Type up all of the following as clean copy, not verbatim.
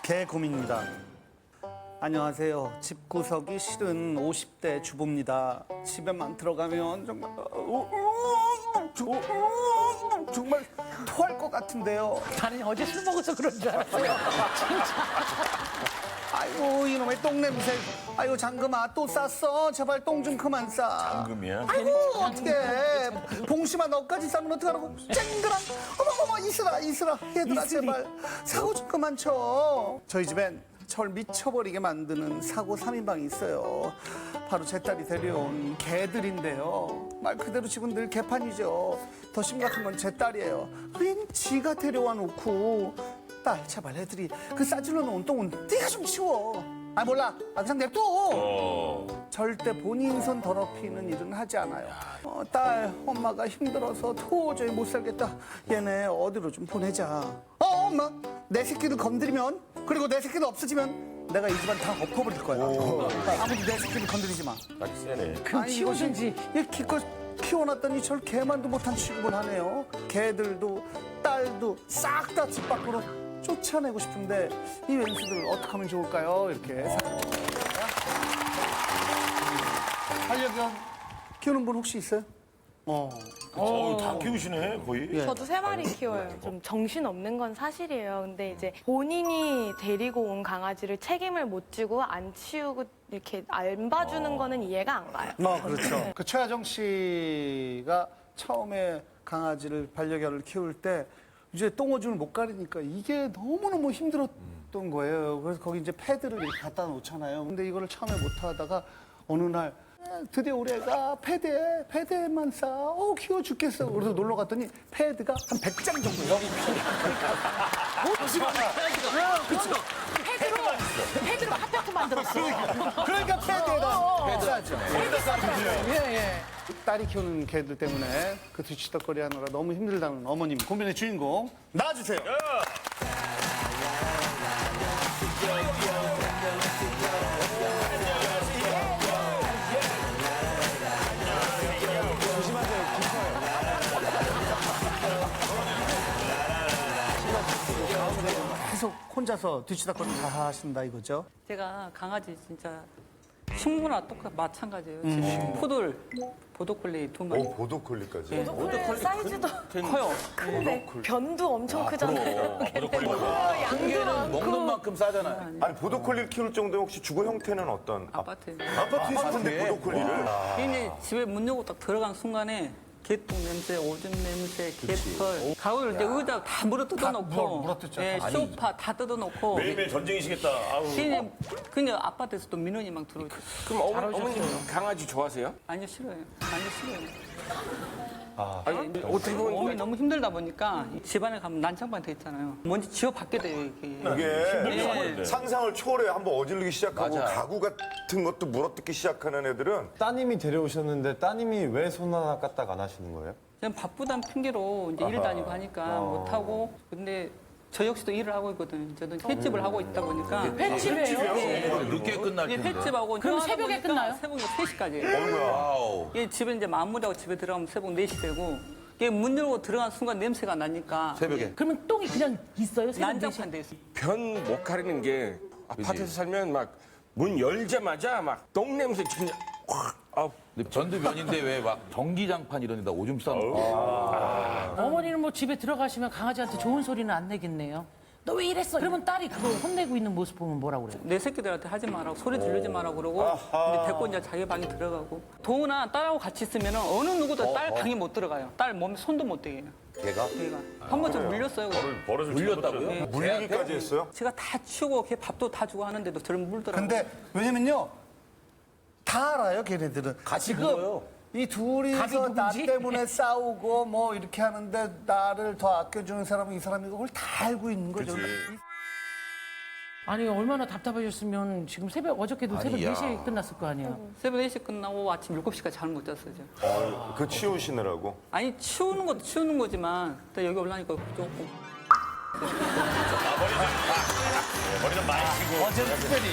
개곰입니다. 안녕하세요. 집구석이 싫은 50대 주부입니다. 집에만 들어가면 정말 토할 것 같은데요. 나는 어제 술 먹어서 그런 줄 알았어요. 아이고 이놈의 똥 냄새. 아이고 장금아 또 쌌어. 제발 똥 좀 그만 싸. 장금이야? 아이고 어떡해. 봉심아 너까지 싸면 어떡하라고. 쨍그랑 어머머머 이슬아 얘들아 제발 사고 좀 그만 쳐. 저희 집엔 절 미쳐버리게 만드는 사고 3인방이 있어요. 바로 제 딸이 데려온 개들인데요. 말 그대로 집은 늘 개판이죠. 더 심각한 건 제 딸이에요. 웬 지가 데려와 놓고 딸 제발 애들이 그 싸질러 놓은 똥은 네가 좀 치워. 아 몰라 항상 냅둬. 절대 본인 손 더럽히는 일은 하지 않아요. 딸 엄마가 힘들어서 도저히 못 살겠다. 얘네 어디로 좀 보내자. 엄마 내 새끼를 건드리면 그리고 내 새끼를 없어지면 내가 이 집안 다 엎어버릴 거야. 아버지 내 새끼를 건드리지 마. 아주 세네. 그럼 치우든지. 얘 기껏 키워놨더니 절 개만도 못한 취급을 하네요. 개들도 딸도 싹 다 집 밖으로 쫓아내고 싶은데 이 왼수들 어떻게 하면 좋을까요? 이렇게. 반려견 키우는 분 혹시 있어요? 다 키우시네, 거의. 저도 3마리 키워요. 좀 정신 없는 건 사실이에요. 근데 이제 본인이 데리고 온 강아지를 책임을 못 지고 안 치우고 이렇게 안 봐주는 거는 이해가 안 가요. 그렇죠. 그 최하정 씨가 처음에 강아지를 반려견을 키울 때 이제 똥오줌을 못 가리니까 이게 너무너무 힘들었던 거예요. 그래서 거기 이제 패드를 이렇게 갖다 놓잖아요. 근데 이거를 처음에 못 하다가 어느 날 드디어 우리 애가 패드에만 싸. 귀여워 죽겠어. 그래서 놀러 갔더니 패드가 한 100장 정도 여기 패드로 핫팩트 만들었어. 그러니까 패드에다 싸죠. 예. 딸이 키우는 개들 때문에 그 뒤치덕거리 하느라 너무 힘들다는 어머님 고민의 주인공 나와주세요. 계속 혼자서 뒤치다거리 다 하신다 이거죠? 제가 강아지 진짜 친구나 마찬가지예요. 지금 푸들, 보더콜리 2마리. 보도콜리까지. 보더콜리 사이즈도 커요. 큰데 변도 엄청 크잖아요. 큰 개는 먹는 만큼 싸잖아요. 아니 보도콜리를 키울 정도면 혹시 주거 형태는 어떤? 아파트. 아파트에 사는데 보도콜리를? 이제 집에 문 열고 딱 들어간 순간에 개똥 냄새, 오줌 냄새, 개털. 가을 이제 의자 다 물어 뜯어놓고, 물어뜯죠. 예, 소파 다 뜯어놓고. 매일매일 전쟁이시겠다. 아우. 그냥 아파트에서 또 민원이 막 들어오죠. 그럼 어머님 강아지 좋아하세요? 아니요, 싫어요. 아니요, 싫어요. 아니, 어떻게 보면 몸이 너무 힘들다 보니까 집안에 가면 난장판이 돼 있잖아요. 먼저 지워받게 돼요, 이게. 이게 상상을 초월해 한번 어지르기 시작하고 맞아. 가구 같은 것도 물어뜯기 시작하는 애들은 따님이 데려오셨는데 따님이 왜 손 하나 까딱 안 하시는 거예요? 그냥 바쁘다는 핑계로 이제 일 다니고 하니까 못하고. 근데 저 역시도 일을 하고 있거든요. 저도 횟집을 하고 있다 보니까. 횟집이에요? 늦게 끝날 이게 텐데. 횟집하고 그럼 하다 새벽에 보니까 끝나요? 새벽 3시까지. 와우. 이게 집에 이제 마무리하고 집에 들어가면 새벽 4시 되고 이게 문 열고 들어간 순간 냄새가 나니까 새벽에. 그러면 똥이 그냥 있어요? 새벽 난장판 돼 있어요. 변 못 가리는 게 아파트에서 살면 막 문 열자마자 막 똥 냄새 그냥 확. 전두변인데 왜 막 전기장판 이런 데다 오줌 싸놓고. 어머니는 뭐 집에 들어가시면 강아지한테 좋은 소리는 안 내겠네요. 너 왜 이랬어? 그러면 딸이 그거 혼내고 있는 모습 보면 뭐라고 그래요? 내 새끼들한테 하지 말라고 소리 지르지 말라고 그러고 이제 데리고 이제 자기 방에 들어가고 도우나 딸하고 같이 있으면 어느 누구도 딸 방에 못 들어가요. 딸 몸에 손도 못 대게 해요. 걔가? 걔가 한 번 좀 물렸어요. 버릇을 물렸다고요? 물리기까지 했어요? 제가 다 치우고 걔 밥도 다 주고 하는데도 저를 물더라고요. 근데 왜냐면요 다 알아요 걔네들은. 같이 지금 물어요. 이 둘이서 갑이 나 누군지? 때문에 싸우고 뭐 이렇게 하는데 나를 더 아껴주는 사람은 이 사람이고 그걸 다 알고 있는 거죠. 아니 얼마나 답답하셨으면 지금 어저께도 새벽 4시에 끝났을 거 아니에요? 새벽 4시 끝나고 아침 7시까지 잠을 못 잤어요. 저. 그 치우시느라고. 아니 치우는 것도 치우는 거지만 또 여기 올라니까 조금 머리는 많이 치고. 어제는 특별히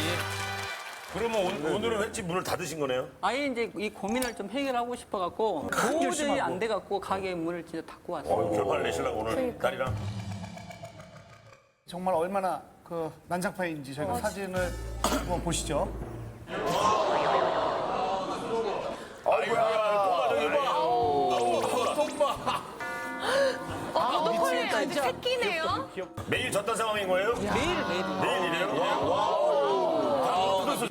그러면 오늘은 횟집 문을 닫으신 거네요? 아예 이제 이 고민을 좀 해결하고 싶어갖고 도저히 안 돼갖고 가게 문을 진짜 닫고 왔어요. 결판을 내시려고 오늘 딸이랑. 정말 얼마나 그 난장판인지 저희가 사진을 한번 보시죠. 프로토콜이 새끼네요. 매일 졌던 상황인 거예요? 매일 이래요?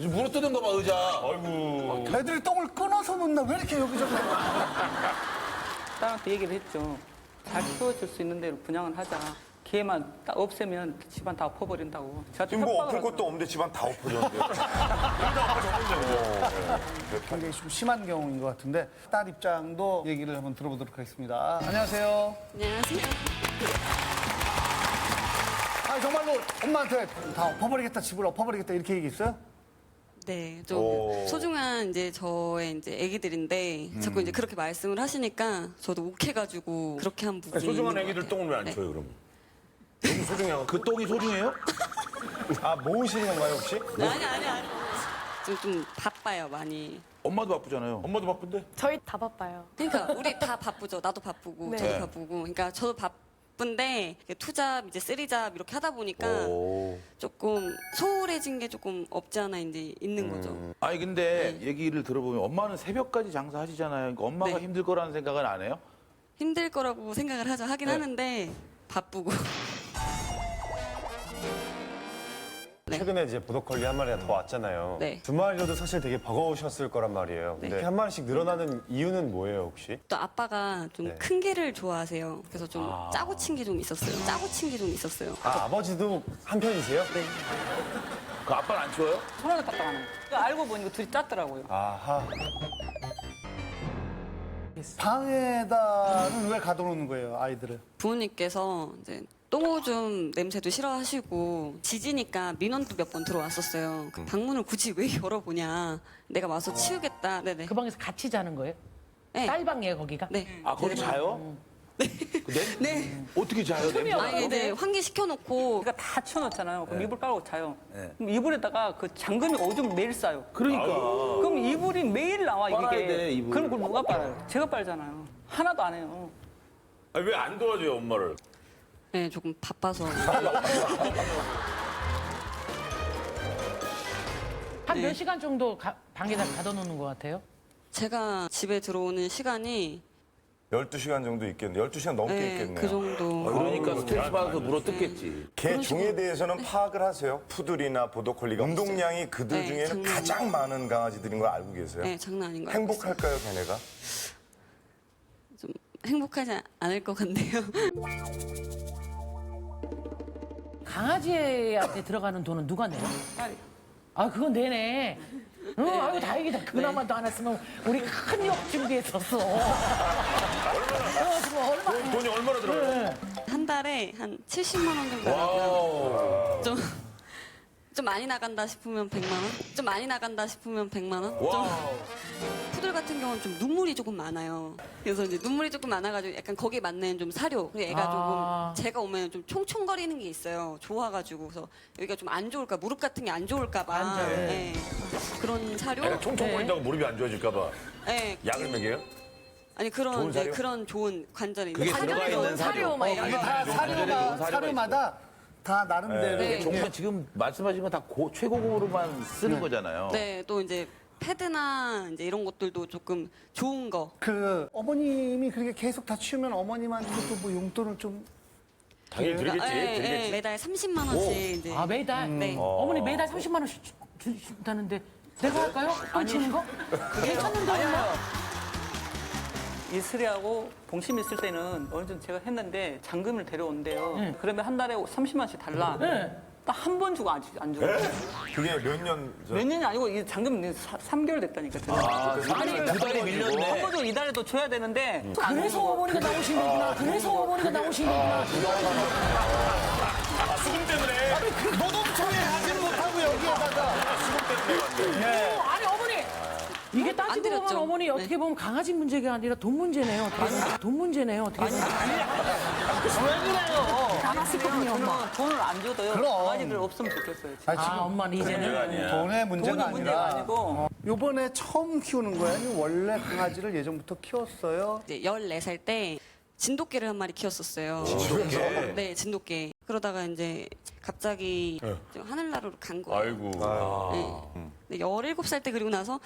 물어 뜯은 거 봐, 의자. 아이고. 애들이 똥을 끊어서 묻나 왜 이렇게 여기저기. 딸한테 얘기를 했죠. 잘 키워줄 수 있는 대로 분양을 하자. 기회만 딱 없애면 집안 다 엎어버린다고. 제가 지금 뭐 엎을 협박을 것도 없는데 집안 다 엎어졌는데요. 굉장히 좀 심한 경우인 것 같은데 딸 입장도 얘기를 한번 들어보도록 하겠습니다. 안녕하세요. 안녕하세요. 아 정말로 엄마한테 다 엎어버리겠다 집을 엎어버리겠다 이렇게 얘기했어요? 네, 좀 소중한 이제 저의 이제 애기들인데 자꾸 이제 그렇게 말씀을 하시니까 저도 욱해가지고 그렇게 한 부분이 소중한 있는 것 애기들 같아요. 똥을 왜 안 네. 쳐요, 그럼? 너무 소중해요. 그 똥이 소중해요? 아, 모으시는 건가요, 혹시? 아니. 좀 바빠요, 많이. 엄마도 바쁘잖아요. 엄마도 바쁜데? 저희 다 바빠요. 그러니까 우리 다 바쁘죠. 나도 바쁘고 네. 저도 바쁘고. 그러니까 저도 바쁜데 투잡 이제 쓰리잡 이렇게 하다 보니까 조금 소홀해진 게 조금 없지 않아 이제 있는 거죠. 아니, 근데 얘기를 들어보면 엄마는 새벽까지 장사하시잖아요. 그러니까 엄마가 네. 힘들 거라는 생각은 안 해요? 힘들 거라고 생각을 하긴 하는데 바쁘고. 네. 최근에 이제 보더콜리 한 마리가 더 왔잖아요. 네. 두 마리라도 사실 되게 버거우셨을 거란 말이에요. 근데 이렇게 한 마리씩 늘어나는 이유는 뭐예요, 혹시? 또 아빠가 좀 네. 큰 개를 좋아하세요. 그래서 좀 짜고 친 게 좀 있었어요. 아, 아버지도 한 편이세요? 네. 그 아빠는 안 치워요? 손안에 갔다 가는 거. 알고 보니까 둘이 짰더라고요. 아하. 방에다는 왜 가둬놓는 거예요 아이들을? 부모님께서 이제 똥오줌 냄새도 싫어하시고 지지니까 민원도 몇 번 들어왔었어요. 그 방문을 굳이 왜 열어보냐. 내가 와서 치우겠다. 네네. 그 방에서 같이 자는 거예요? 네. 딸방이에요, 거기가? 네. 아, 거기 자요? 네. 어떻게 자요? 냄새 아니, 네. 환기 시켜놓고 그러니까 다 치워놓잖아요. 그럼 이불 깔고 자요. 그럼 이불에다가 그 잠금이 오줌 매일 싸요. 그러니까. 그럼 이불이 매일 나와, 빨아야 이게. 돼, 이불. 그럼 그걸 누가 빨아요? 제가 빨잖아요. 하나도 안 해요. 아니, 왜 안 도와줘요, 엄마를? 네, 조금 바빠서. 한 몇 시간 정도 방에다 가둬놓는 것 같아요? 제가 집에 들어오는 시간이 12시간 정도 있겠네. 12시간 넘게 네, 있겠네요. 그 정도. 그러니까 스트레스 받아서 물어 뜯겠지. 개 종에 대해서는 파악을 하세요? 푸들이나 보더콜리가 운동량이 그들 네, 중에는 장난 가장 많은 강아지들인 걸 알고 계세요? 네, 장난 아닌 것 같아요. 행복할까요, 걔네가? 좀 행복하지 않을 것 같네요. 강아지한테 들어가는 돈은 누가 내요? 아, 그건 내네. 아이고, 다행이다. 그나마 도 안 했으면 우리 큰 욕 준비했었어. 얼마나. 돈이 얼마나 들어가요? 한 달에 한 70만 원 정도 나고요. 좀 많이 나간다 싶으면 100만 원? 좀 많이 나간다 싶으면 100만 원? 좀 푸들 같은 경우는 좀 눈물이 조금 많아요. 그래서 이제 눈물이 조금 많아가지고 약간 거기에 맞는 좀 사료. 그리고 애가 조금 제가 오면 좀 총총거리는 게 있어요. 좋아가지고. 그래서 여기가 좀 안 좋을까, 무릎 같은 게 안 좋을까봐. 앉아요. 네. 그런 사료? 애가 총총거린다고 무릎이 안 좋아질까봐 네. 약을 먹여요? 아니 그런 좋은 이제 사료? 그런 좋은 관절이 그게 들어가 있는 사료. 막 이런 이게 거. 다 사료마다 다 나름대로 네. 정말 지금 말씀하신 건 다 최고급으로만 쓰는 거잖아요. 네, 또 이제 패드나 이제 이런 것들도 조금 좋은 거. 그 어머님이 그렇게 계속 다 치우면 어머님한테도 뭐 용돈을 좀 당연히 드리겠지, 드리겠지. 매달 30만 원씩 이제. 아, 매달? 네. 어머니 매달 30만 원씩 주신다는데 내가 할까요? 똥 치는 거? 괜찮은데, 엄마? 이슬이하고 봉심 있을 때는 어느 정도 제가 했는데 잔금을 데려온대요. 그러면 한 달에 30만원씩 달라. 딱 한 번 주고 안 줘요. 그게 몇 년 전? 몇 년이 아니고 이 잔금 3개월 됐다니까. 아니, 두 달이 밀렸네. 한 번 주고 이달에도 줘야 되는데 안 그래서 주고. 어머니가 나오신 거구나. 그래서 어머니가 나오신 거구나. 수금 때문에. 노동청에 하지는 못하고 여기에다가 아니, 어머니! 이게 따지고 안 보면 드렸죠. 어머니 네. 어떻게 보면 강아지 문제가 아니라 돈 문제네요. 어떻게 보면. 돈 문제네요. 어떻게 보면. 왜 그래요? 나갔었거든요, 엄마. 저는 돈을 안 줘도요. 그럼. 강아지들 없으면 좋겠어요. 진짜. 아, 엄마는 이제는. 돈의 문제가 돈이 문제가 아니라 아니고 요번에 처음 키우는 거예요? 아니면 원래 강아지를 예전부터 키웠어요? 이제 14살 때 진돗개를 한 마리 키웠었어요. 진돗개? 네, 진돗개. 그러다가 이제 갑자기 좀 하늘나라로 간 거예요. 아이고. 네. 17살 때 그리고 나서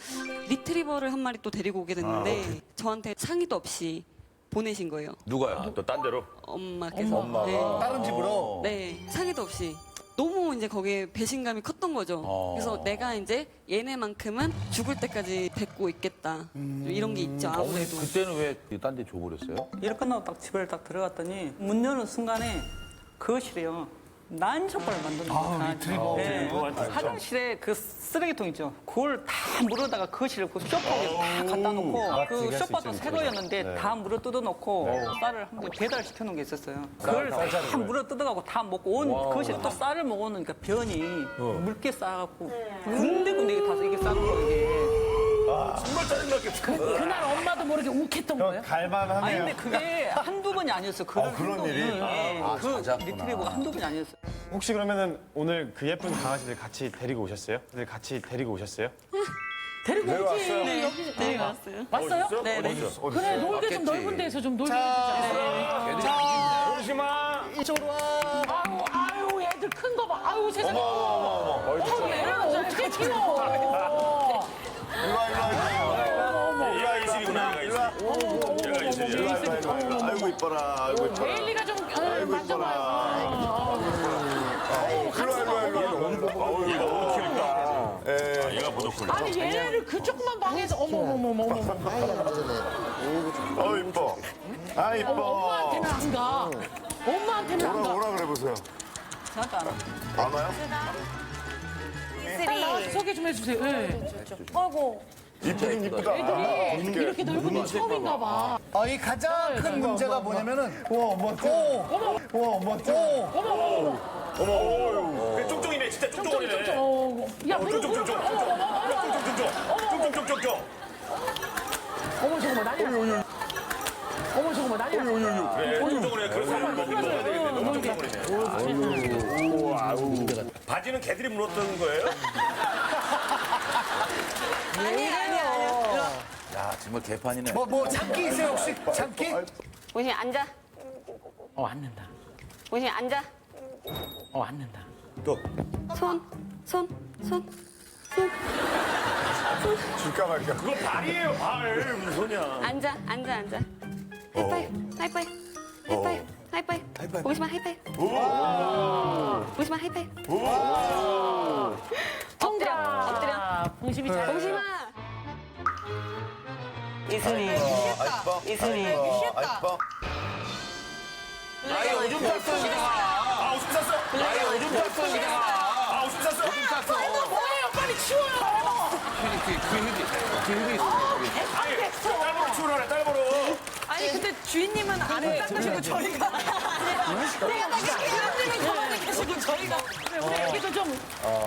리트리버를 한 마리 또 데리고 오게 됐는데 저한테 상의도 없이 보내신 거예요. 누가요? 또 딴 데로? 엄마께서. 네. 다른 집으로. 네, 상의도 없이. 너무 이제 거기에 배신감이 컸던 거죠. 그래서 내가 이제 얘네만큼은 죽을 때까지 뵙고 있겠다. 이런 게 있죠, 아무래도. 그때는 왜 딴 데 줘버렸어요? 일 끝나고 딱 집에 딱 들어갔더니 문 여는 순간에 거실에요. 난적발을 만드는 거예요. 네. 화장실에 그 쓰레기통 있죠. 그걸 다 물어다가 거실에 그 쇼파에 다 갖다 놓고 그 쇼파도 새 거였는데 다 물어 뜯어 놓고 쌀을 한 번 배달시켜 놓은 게 있었어요. 그걸 다 물어 뜯어가고 다 먹고 온 거실에 또 쌀을 먹었으니까 변이 묽게 쌓아갖고 군데군데 다 이게 쌓은 거예요, 이게. 정말 짜증났겠다. 그날 엄마도 모르게 욱했던 거예요? 아니 갈만하네요. 근데 그게 한두 번이 아니었어요. 그런 일이? 그 리트리버가 한두 번이 아니었어요. 혹시 그러면은 오늘 그 예쁜 강아지들 같이 데리고 오셨어요? 데리고 오셨어요? 데리고 오지. 네, 여기 네, 왔어요. 왔어요? 네, 네. 그래, 놀게 좀 넓은 데서 좀 놀게 해주자. 조심아. 이쪽으로 와. 아유, 애들 큰 거 봐. 아유, 세상에. 얘를 어떻게 키워? 얘가 이슬이구나. 얘가 이슬. 아이고 이뻐라. 아이고 이뻐라. 에일리가 좀 만져봐요. 얘가 너무 귀엽다. 얘가 보더콜리. 아니, 얘네를 그 조그만 방에서 어머머머머. 이뻐. 아 이뻐. 엄마한테는 안 가. 엄마한테는 안 가. 뭐라 그래 보세요. 저한테 안 와요. 안 와요? 빨리 나와서 소개 좀 해주세요. 네. 아이고, 이쁘긴 이쁘다. 애들이 이렇게 넓은 거 처음인가 봐. 이 가장 큰 문제가 뭐냐면은 쪽쪽이네, 진짜 쪽쪽이네. 야, 무릎, 무릎. 쪽쪽쪽쪽. 어머, 저거 뭐 난리 났어. 어머, 저거 뭐 난리 났어. 그래, 쪽쪽이네. 그래서 너무 쪽쪽이네. 바지는 개들이 물었던 거예요? 야, 정말 개판이네. 뭐 장기 있어요 혹시? 장기? 본인 앉아. 앉는다. 본인 앉아. 앉는다. 손. 줄까 말까. 그거 발이에요, 발. 무슨 소리야. 앉아. 하이파이브. 보기만 하이파이브. 보기만 하이파이브. 엎드려. 봉심이 잘. 보기만. 이슬이. 이슬이. 이뻐. 아이, 오줌 쌌어, 이래가. 오줌 쌌어. 아이, 오줌 쌌어, 이래가. 오줌 쌌어. 오줌 쌌어. 뭐예요? 빨리 치워요. 딸보로 치우라 그래, 딸보로. 아니 근데 주인님은 안에 닦으시고 저희가 주인님은 가만히 계시고 저희가 그래, 우리 애기도 좀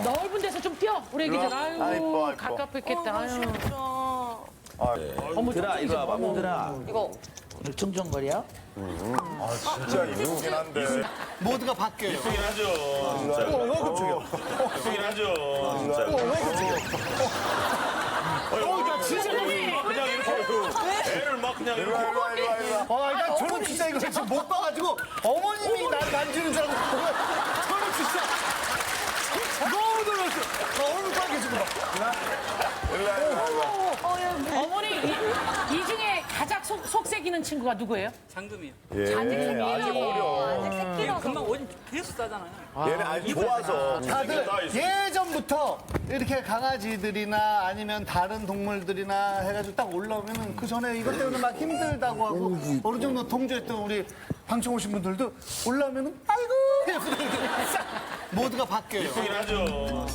넓은 데서 좀 뛰어. 우리 애기들. 아유, 이뻐. 갑갑했겠다. 아유. 들아, 이리 와봐, 들아. 이거 오늘 청정거리야? 진짜 이쁘긴 한데. 모두가 바뀌어요. 이쁘긴 하죠. 진짜. 이쁘긴 하죠. 진짜. 진짜 그냥 이렇게. 애를 막 그냥 이렇게. 일로 와. 나 저는 진짜 이거 지금 못 봐가지고 어머님이 날 만지는 줄 알고 저는 진짜 너무 놀랐어. 얼굴 빨개지고 막. 어머니, 이 중에 가장 속색이는 친구가 누구예요? 장금이요. 아직 어려. 얘 금방 어디 계속 싸잖아요. 얘는 아주 좋아서. 다들 예전부터 이렇게 강아지들이나 아니면 다른 동물들이나 해가지고 딱 올라오면은 그 전에 이것 때문에 막 힘들다고 하고 어느 정도 동조했던 우리 방청 오신 분들도 올라오면은 아이고 예쁘다 이렇게 싹 모두가 바뀌어요. 이쁘긴 하죠.